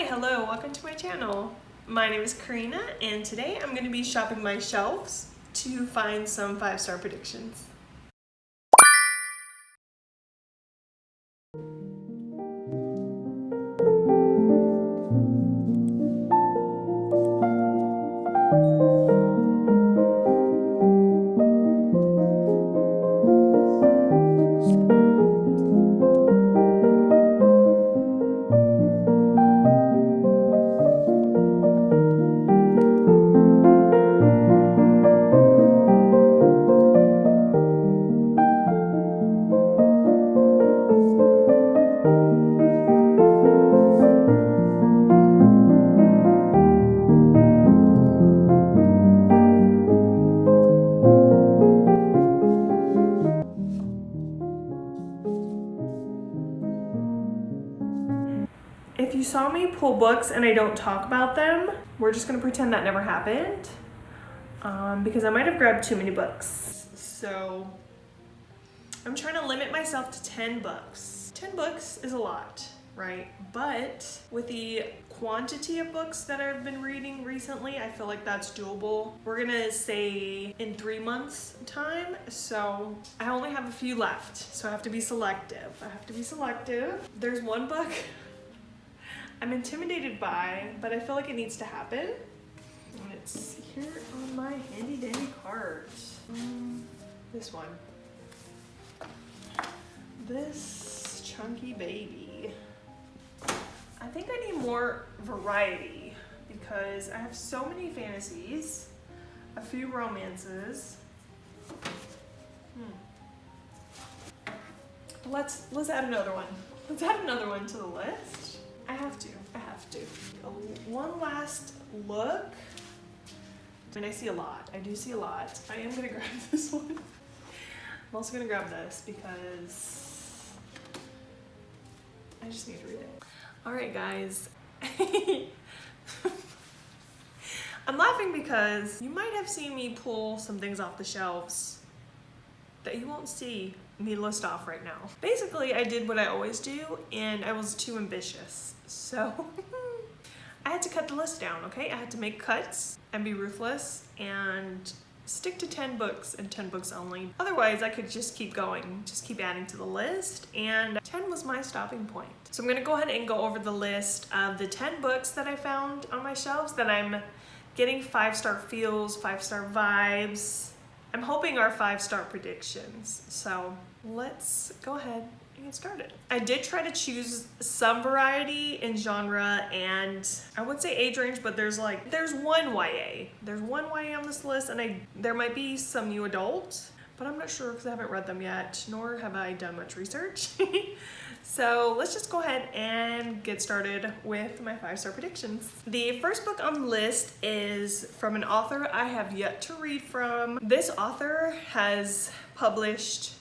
Hi, hello, welcome to my channel. My name is Karina and today I'm going to be shopping my shelves to find some 5-star predictions. If you saw me pull books and I don't talk about them, we're just gonna pretend that never happened because I might have grabbed too many books. So I'm trying to limit myself to 10 books. 10 books is a lot, right? But with the quantity of books that I've been reading recently, I feel like that's doable. We're gonna say in 3 months time. So I only have a few left. So I have to be selective. There's one book I'm intimidated by, but I feel like it needs to happen. And it's here on my handy dandy cart. This one. This chunky baby. I think I need more variety because I have so many fantasies, a few romances. Let's add another one. Let's add another one to the list. I have to. One last look. And I see a lot. I do see a lot. I am gonna grab this one. I'm also gonna grab this because I just need to read it. All right, guys. I'm laughing because you might have seen me pull some things off the shelves that you won't see me list off right now. Basically, I did what I always do and I was too ambitious. So I had to cut the list down, okay? I had to make cuts and be ruthless and stick to 10 books and 10 books only. Otherwise, I could just keep going, just keep adding to the list, and 10 was my stopping point. So I'm gonna go ahead and go over the list of the 10 books that I found on my shelves that I'm getting 5-star feels, 5-star vibes. I'm hoping are 5-star predictions. So let's go ahead and get started. I did try to choose some variety in genre and I would say age range, but there's one YA. There's one YA on this list and there might be some new adult, but I'm not sure because I haven't read them yet, nor have I done much research. So let's just go ahead and get started with my 5-star predictions. The first book on the list is from an author I have yet to read from. This author has published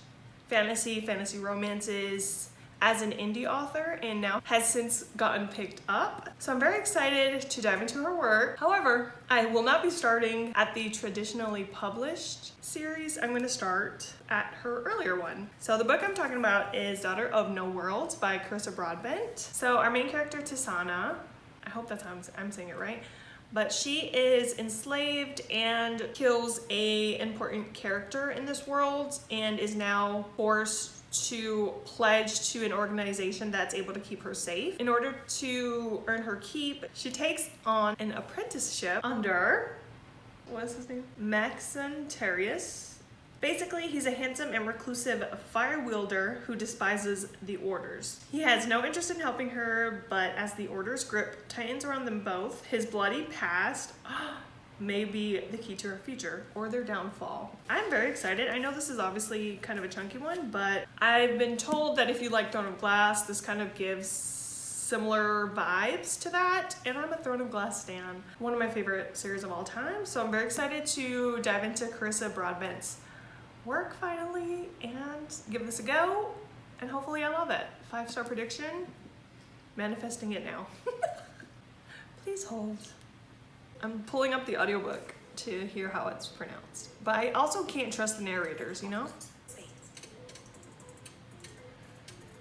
fantasy romances as an indie author and now has since gotten picked up. So I'm very excited to dive into her work. However, I will not be starting at the traditionally published series. I'm going to start at her earlier one. So the book I'm talking about is Daughter of No Worlds by Carissa Broadbent. So our main character, Tisana, I hope that's how I'm saying it right, but she is enslaved and kills an important character in this world and is now forced to pledge to an organization that's able to keep her safe. In order to earn her keep, she takes on an apprenticeship under, what is his name? Maxentarius. Basically, he's a handsome and reclusive fire wielder who despises the orders. He has no interest in helping her, but as the order's grip tightens around them both, his bloody past may be the key to her future or their downfall. I'm very excited. I know this is obviously kind of a chunky one, but I've been told that if you like Throne of Glass, this kind of gives similar vibes to that, and I'm a Throne of Glass stan. One of my favorite series of all time, so I'm very excited to dive into Carissa Broadbent's work finally and give this a go, and hopefully I love it. 5-star prediction, manifesting it now. Please hold. I'm pulling up the audiobook to hear how it's pronounced, but I also can't trust the narrators, you know?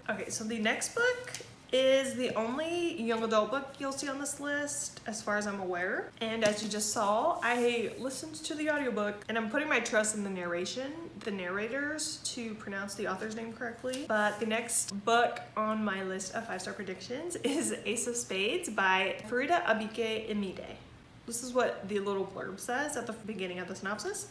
Okay, so the next book is the only young adult book you'll see on this list as far as I'm aware. And as you just saw, I listened to the audiobook and I'm putting my trust in the narrators to pronounce the author's name correctly. But the next book on my list of 5-star predictions is Ace of Spades by Farida Abike Imide. This is what the little blurb says at the beginning of the synopsis.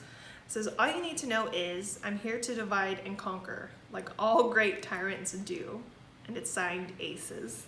It says, all you need to know is I'm here to divide and conquer, like all great tyrants do. And it's signed Aces.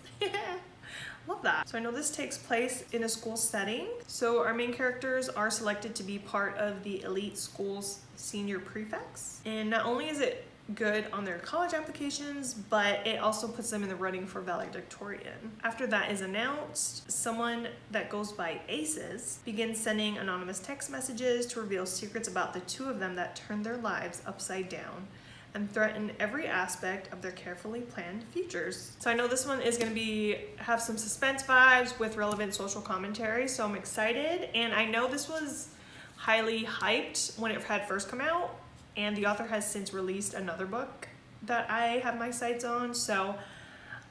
Love that. So I know this takes place in a school setting. So our main characters are selected to be part of the elite school's senior prefects. And not only is it good on their college applications, but it also puts them in the running for valedictorian. After that is announced, someone that goes by Aces begins sending anonymous text messages to reveal secrets about the two of them that turn their lives upside down and threaten every aspect of their carefully planned futures. So I know this one is going to have some suspense vibes with relevant social commentary, so I'm excited. And I know this was highly hyped when it had first come out, and the author has since released another book that I have my sights on, so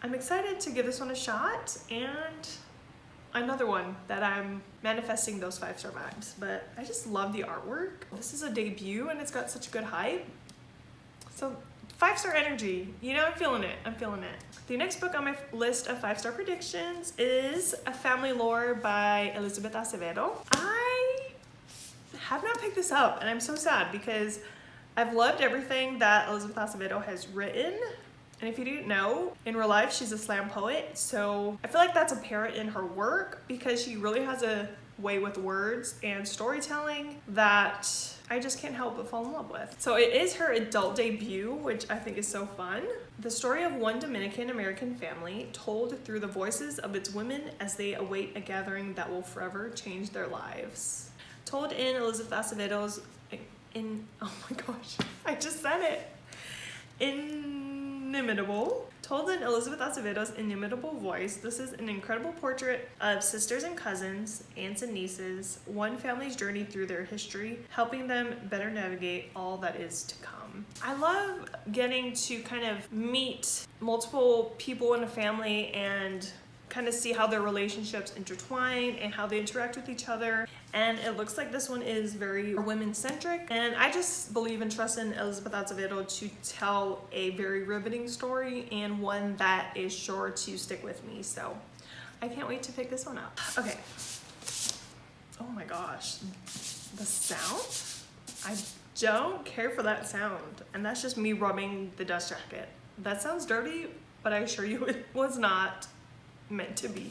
I'm excited to give this one a shot, and another one that I'm manifesting those 5-star vibes. But I just love the artwork. This is a debut and it's got such good hype. So 5-star energy, you know, I'm feeling it. The next book on my list of 5-star predictions is A Family Lore by Elizabeth Acevedo. I have not picked this up and I'm so sad because I've loved everything that Elizabeth Acevedo has written. And if you didn't know, in real life, she's a slam poet. So I feel like that's apparent in her work because she really has a way with words and storytelling that I just can't help but fall in love with. So it is her adult debut, which I think is so fun. The story of one Dominican American family told through the voices of its women as they await a gathering that will forever change their lives. Told in Elizabeth Acevedo's, oh my gosh, I just said it. Told in Elizabeth Acevedo's inimitable voice, this is an incredible portrait of sisters and cousins, aunts and nieces, one family's journey through their history, helping them better navigate all that is to come. I love getting to kind of meet multiple people in a family and kind of see how their relationships intertwine and how they interact with each other. And it looks like this one is very women-centric. And I just believe and trust in Elizabeth Acevedo to tell a very riveting story and one that is sure to stick with me. So I can't wait to pick this one up. Okay. Oh my gosh. The sound? I don't care for that sound. And that's just me rubbing the dust jacket. That sounds dirty, but I assure you it was not meant to be.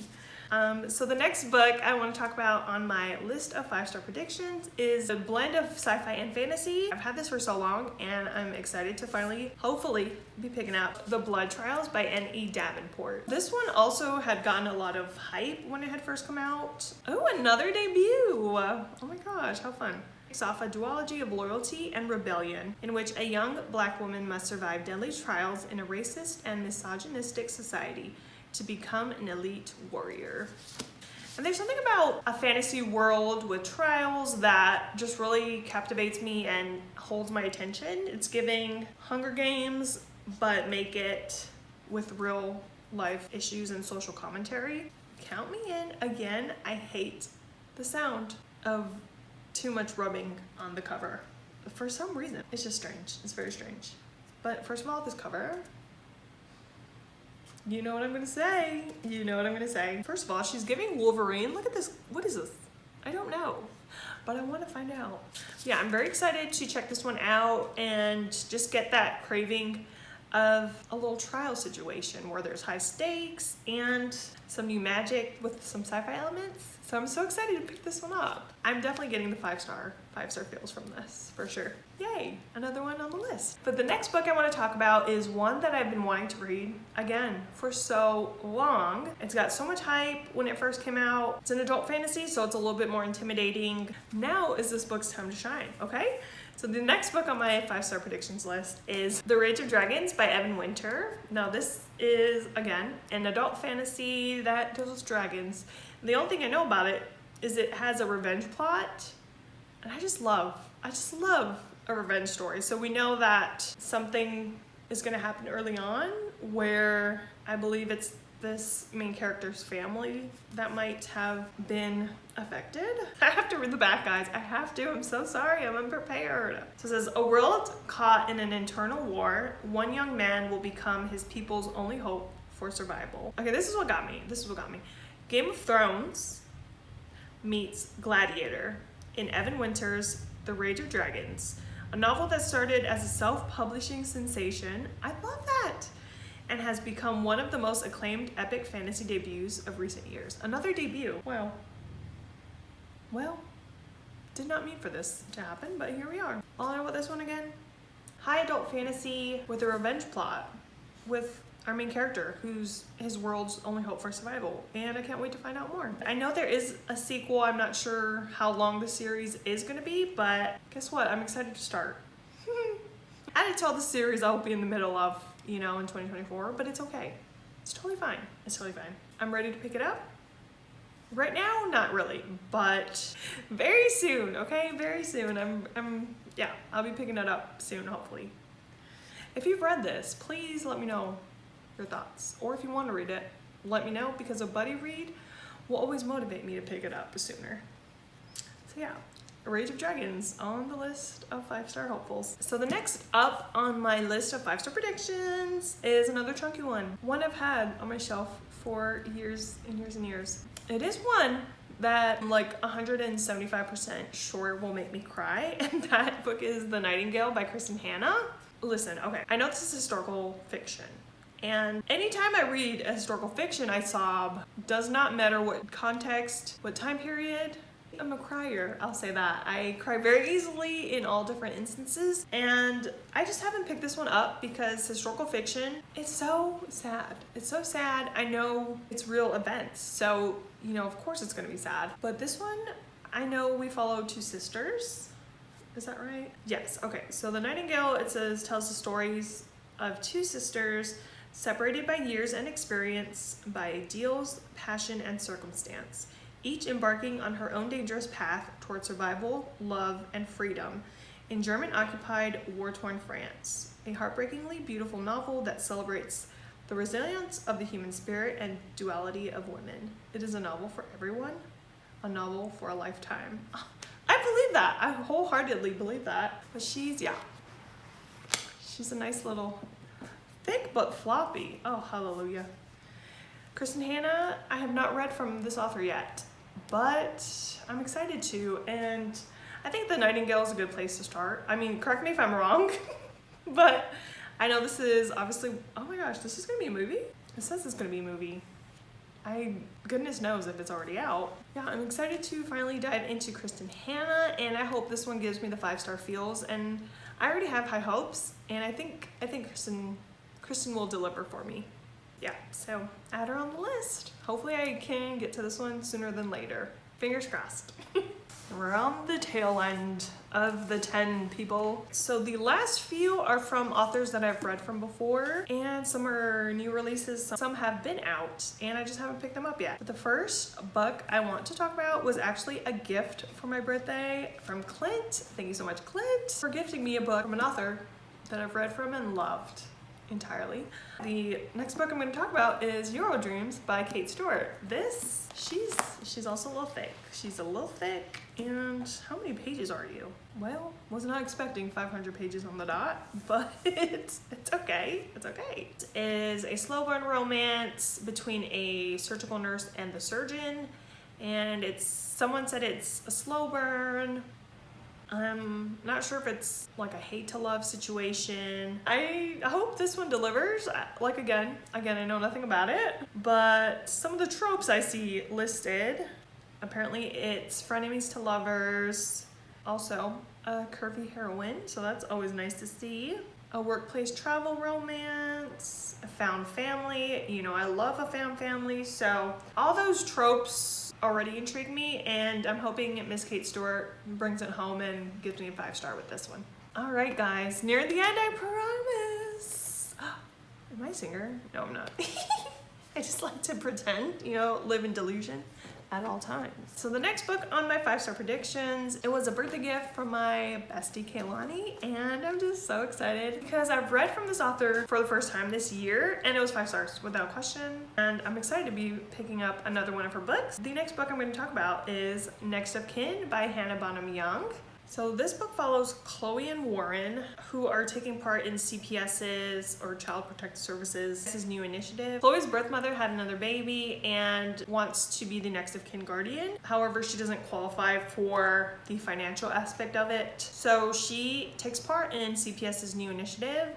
So the next book I want to talk about on my list of 5-star predictions is a blend of sci-fi and fantasy. I've had this for so long and I'm excited to finally, hopefully, be picking up The Blood Trials by N.E. Davenport. This one also had gotten a lot of hype when it had first come out. Oh, another debut! Oh my gosh, how fun. Takes off a duology of loyalty and rebellion in which a young black woman must survive deadly trials in a racist and misogynistic society to become an elite warrior. And there's something about a fantasy world with trials that just really captivates me and holds my attention. It's giving Hunger Games, but make it with real life issues and social commentary. Count me in. Again, I hate the sound of too much rubbing on the cover. For some reason, it's just strange. It's very strange. But first of all, this cover, you know what I'm gonna say. First of all, she's giving Wolverine. Look at this. What is this? I don't know, but I want to find out. Yeah, I'm very excited to check this one out and just get that craving of a little trial situation where there's high stakes and some new magic with some sci-fi elements. So I'm so excited to pick this one up. I'm definitely getting the 5-star feels from this, for sure. Yay, another one on the list. But the next book I want to talk about is one that I've been wanting to read, again, for so long. It's got so much hype when it first came out. It's an adult fantasy, so it's a little bit more intimidating. Now is this book's time to shine, okay? So the next book on my 5-star predictions list is The Rage of Dragons by Evan Winter. Now this is, again, an adult fantasy that deals with dragons. The only thing I know about it is it has a revenge plot, and I just love a revenge story. So we know that something is gonna happen early on where I believe it's this main character's family that might have been affected. I have to read the back, guys. I have to. I'm so sorry. I'm unprepared. So it says, a world caught in an internal war, one young man will become his people's only hope for survival. Okay, this is what got me. Game of Thrones meets Gladiator in Evan Winter's The Rage of Dragons, a novel that started as a self-publishing sensation. I love that. And has become one of the most acclaimed epic fantasy debuts of recent years. Another debut. Well, did not mean for this to happen, but here we are. All I know about this one again? High adult fantasy with a revenge plot with our main character, who's his world's only hope for survival. And I can't wait to find out more. I know there is a sequel. I'm not sure how long the series is gonna be, but guess what? I'm excited to start. I didn't tell the series I'll be in the middle of, you know, in 2024, but it's okay. It's totally fine. It's totally fine. I'm ready to pick it up. Right now, not really, but very soon, okay? Very soon. Yeah, I'll be picking it up soon, hopefully. If you've read this, please let me know your thoughts. Or if you want to read it, let me know, because a buddy read will always motivate me to pick it up sooner. So yeah. Rage of Dragons on the list of 5-star hopefuls. So the next up on my list of 5-star predictions is another chunky one. One I've had on my shelf for years and years and years. It is one that I'm like 175% sure will make me cry, and that book is The Nightingale by Kristen Hanna. Listen, okay, I know this is historical fiction, and anytime I read a historical fiction, I sob. Does not matter what context, what time period. I'm a crier, I'll say that. I cry very easily in all different instances, and I just haven't picked this one up because historical fiction, it's so sad. It's so sad. I know it's real events, so, you know, of course it's gonna be sad. But this one, I know we follow two sisters. Is that right? Yes, okay. So The Nightingale, it says, tells the stories of two sisters separated by years and experience, by ideals, passion, and circumstance, each embarking on her own dangerous path toward survival, love, and freedom in German-occupied, war-torn France. A heartbreakingly beautiful novel that celebrates the resilience of the human spirit and duality of women. It is a novel for everyone, a novel for a lifetime. I believe that. I wholeheartedly believe that. But she's a nice little, thick but floppy. Oh, hallelujah. Kristen Hanna, I have not read from this author yet, but I'm excited to, and I think The Nightingale is a good place to start. I mean, correct me if I'm wrong, but I know this is obviously, oh my gosh, this is gonna be a movie? It says it's gonna be a movie. Goodness knows if it's already out. Yeah, I'm excited to finally dive into Kristen Hanna, and I hope this one gives me the 5-star feels, and I already have high hopes, and I think Kristen will deliver for me. Yeah, so add her on the list. Hopefully I can get to this one sooner than later. Fingers crossed. We're on the tail end of the 10 people. So the last few are from authors that I've read from before, and some are new releases, some have been out, and I just haven't picked them up yet. But the first book I want to talk about was actually a gift for my birthday from Clint. Thank you so much, Clint, for gifting me a book from an author that I've read from and loved entirely. The next book I'm going to talk about is Euro Dreams by Kate Stewart. She's also a little thick. She's a little thick. And how many pages are you? Well, was not expecting 500 pages on the dot, but it's okay. It's okay. It is a slow burn romance between a surgical nurse and the surgeon, and someone said it's a slow burn. I'm not sure if it's like a hate to love situation. I hope this one delivers. Like again, I know nothing about it, but some of the tropes I see listed, apparently it's frenemies to lovers, also a curvy heroine, so that's always nice to see. A workplace travel romance, a found family. You know, I love a found family, so all those tropes already intrigue me, and I'm hoping Miss Kate Stewart brings it home and gives me a 5-star with this one. All right, guys, near the end, I promise. Am I a singer? No, I'm not. I just like to pretend, you know, live in delusion. at all times. So the next book on my 5-star predictions, it was a birthday gift from my bestie Kaylani, and I'm just so excited because I've read from this author for the first time this year, and it was 5 stars without question, and I'm excited to be picking up another one of her books. The next book I'm going to talk about is Next of Kin by Hannah Bonham Young. So this book follows Chloe and Warren, who are taking part in CPS's, or Child Protective Services' new initiative. Chloe's birth mother had another baby and wants to be the next of kin guardian. However, she doesn't qualify for the financial aspect of it. So she takes part in CPS's new initiative.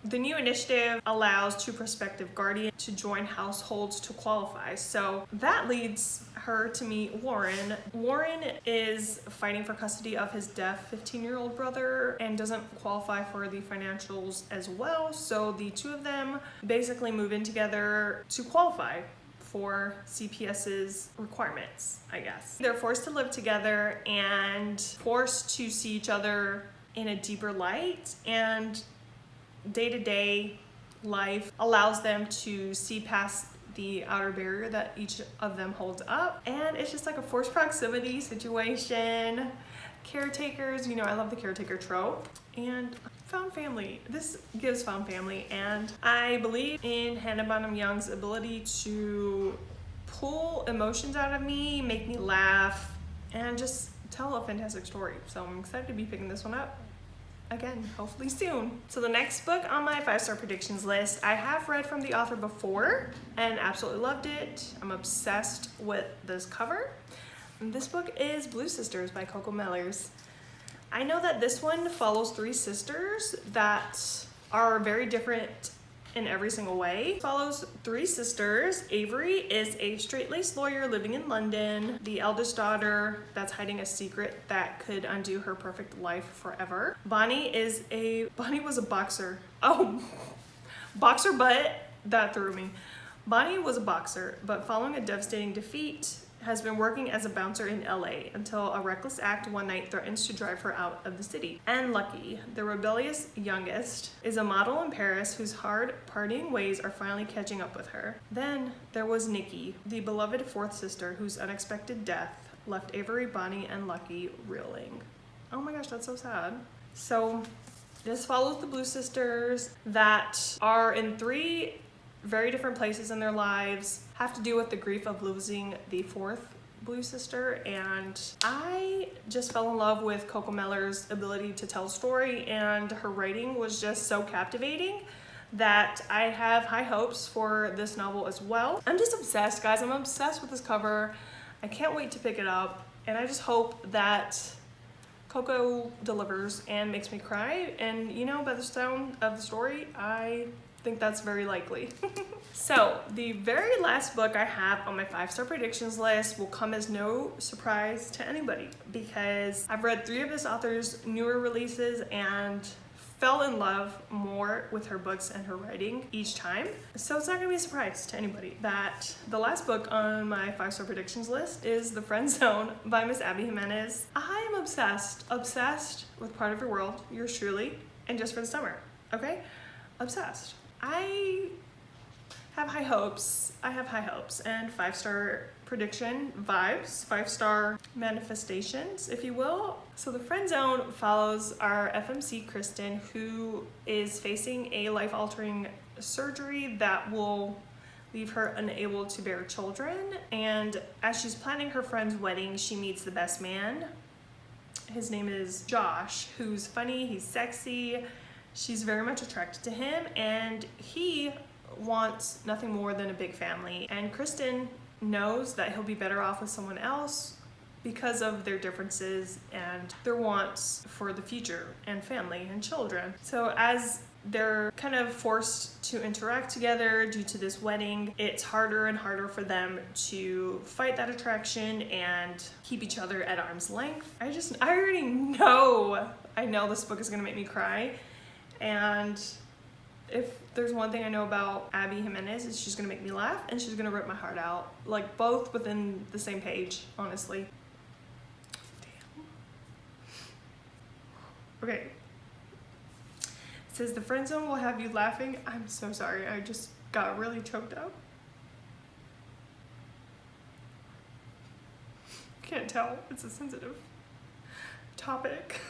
The new initiative allows 2 prospective guardians to join households to qualify. So that leads her to meet Warren. Warren is fighting for custody of his deaf 15-year-old brother and doesn't qualify for the financials as well. So the 2 of them basically move in together to qualify for CPS's requirements, I guess. They're forced to live together and forced to see each other in a deeper light, and day-to-day life allows them to see past the outer barrier that each of them holds up, and it's just like a forced proximity situation. Caretakers, you know, I love the caretaker trope, and found family. This gives found family, and I believe in Hannah Bonham Young's ability to pull emotions out of me, make me laugh, and just tell a fantastic story. So I'm excited to be picking this one up again, hopefully soon. So the next book on my 5-star predictions list, I have read from the author before and absolutely loved it. I'm obsessed with this cover. And this book is Blue Sisters by Coco Mellers. I know that this one follows 3 sisters that are very different in every single way. It follows 3 sisters. Avery is a straight-laced lawyer living in London, the eldest daughter that's hiding a secret that could undo her perfect life forever. Bonnie was a boxer. Oh, boxer butt, that threw me. Bonnie was a boxer, but following a devastating defeat, has been working as a bouncer in LA until a reckless act one night threatens to drive her out of the city. And Lucky, the rebellious youngest, is a model in Paris whose hard partying ways are finally catching up with her. Then there was Nikki, the beloved 4th sister whose unexpected death left Avery, Bonnie, and Lucky reeling. Oh my gosh, that's so sad. So this follows the Blue Sisters that are in 3 very different places in their lives, have to deal with the grief of losing the 4th Blue Sister, and I just fell in love with Coco Mellers' ability to tell a story, and her writing was just so captivating that I have high hopes for this novel as well. I'm just obsessed, guys. I'm obsessed with this cover. I can't wait to pick it up, and I just hope that Coco delivers and makes me cry, and you know, by the sound of the story, I think that's very likely. So the very last book I have on my 5-star predictions list will come as no surprise to anybody because I've read 3 of this author's newer releases and fell in love more with her books and her writing each time. So it's not gonna be a surprise to anybody that the last book on my 5-star predictions list is The Friend Zone by Miss Abby Jimenez. I am obsessed with Part of Your World, yours truly, and Just for the Summer, okay? Obsessed. I have high hopes. And 5-star prediction vibes, 5-star manifestations, if you will. So The Friend Zone follows our FMC Kristen, who is facing a life-altering surgery that will leave her unable to bear children. And as she's planning her friend's wedding, she meets the best man. His name is Josh, who's funny, he's sexy. She's very much attracted to him, and he wants nothing more than a big family. And Kristen knows that he'll be better off with someone else because of their differences and their wants for the future and family and children. So as they're kind of forced to interact together due to this wedding, it's harder and harder for them to fight that attraction and keep each other at arm's length. I already know, this book is gonna make me cry. And if there's one thing I know about Abby Jimenez, is she's gonna make me laugh and she's gonna rip my heart out. Like, both within the same page, honestly. Damn. Okay. It says, the friend zone will have you laughing. I'm so sorry, I just got really choked up. Can't tell, it's a sensitive topic.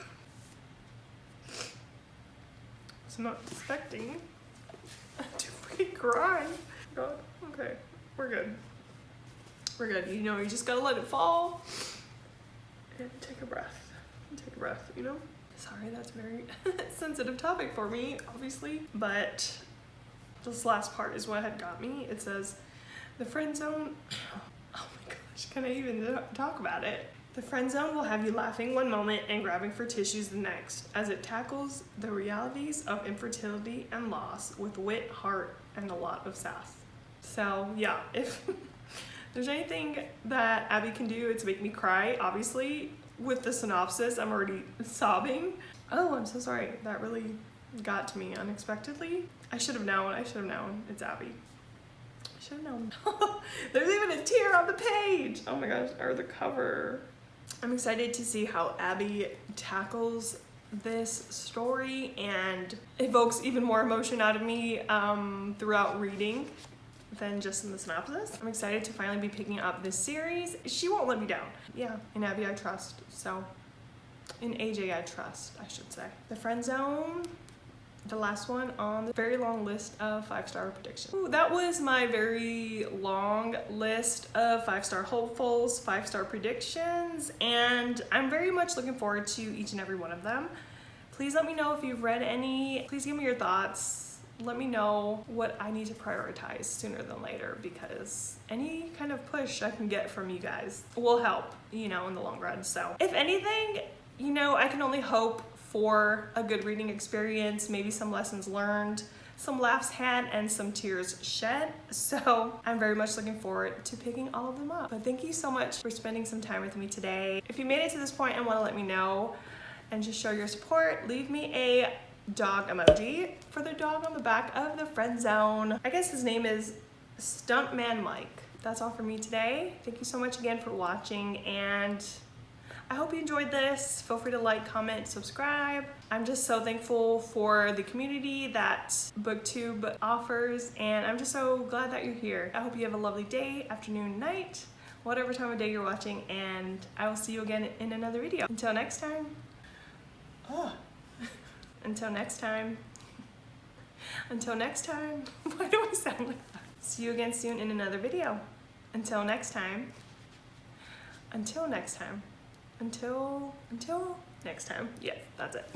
So I'm not expecting to freaking cry. God, okay, we're good. We're good, you know, you just gotta let it fall and take a breath. Take a breath, you know? Sorry, that's a very sensitive topic for me, obviously, but this last part is what had got me. It says, the friend zone, oh my gosh, can I even talk about it? The friend zone will have you laughing one moment and grabbing for tissues the next, as it tackles the realities of infertility and loss with wit, heart, and a lot of sass. So yeah, if there's anything that Abby can do, it's make me cry. Obviously, with the synopsis, I'm already sobbing. Oh, I'm so sorry. That really got to me unexpectedly. I should have known. It's Abby. I should have known. There's even a tear on the page. Oh my gosh, or the cover. I'm excited to see how Abby tackles this story and evokes even more emotion out of me throughout reading than just in the synopsis. I'm excited to finally be picking up this series. She won't let me down. Yeah, in Abby I trust, so in AJ I trust, I should say. The friend zone, the last one on the very long list of 5-star predictions. Ooh, that was my very long list of 5-star hopefuls, 5-star predictions, and I'm very much looking forward to each and every one of them. Please let me know if you've read any. Please give me your thoughts. Let me know what I need to prioritize sooner than later, because any kind of push I can get from you guys will help, you know, in the long run. So if anything, you know, I can only hope for a good reading experience, maybe some lessons learned, some laughs had, and some tears shed. So I'm very much looking forward to picking all of them up. But thank you so much for spending some time with me today. If you made it to this point and want to let me know and just show your support, leave me a dog emoji for the dog on the back of the friend zone. I guess his name is Stuntman Mike. That's all for me today. Thank you so much again for watching, and I hope you enjoyed this. Feel free to like, comment, subscribe. I'm just so thankful for the community that BookTube offers, and I'm just so glad that you're here. I hope you have a lovely day, afternoon, night, whatever time of day you're watching, and I will see you again in another video. Until next time. Until next time. Until next time. Why do I sound like that? See you again soon in another video. Until next time. Until next time. Until next time. Yes, that's it.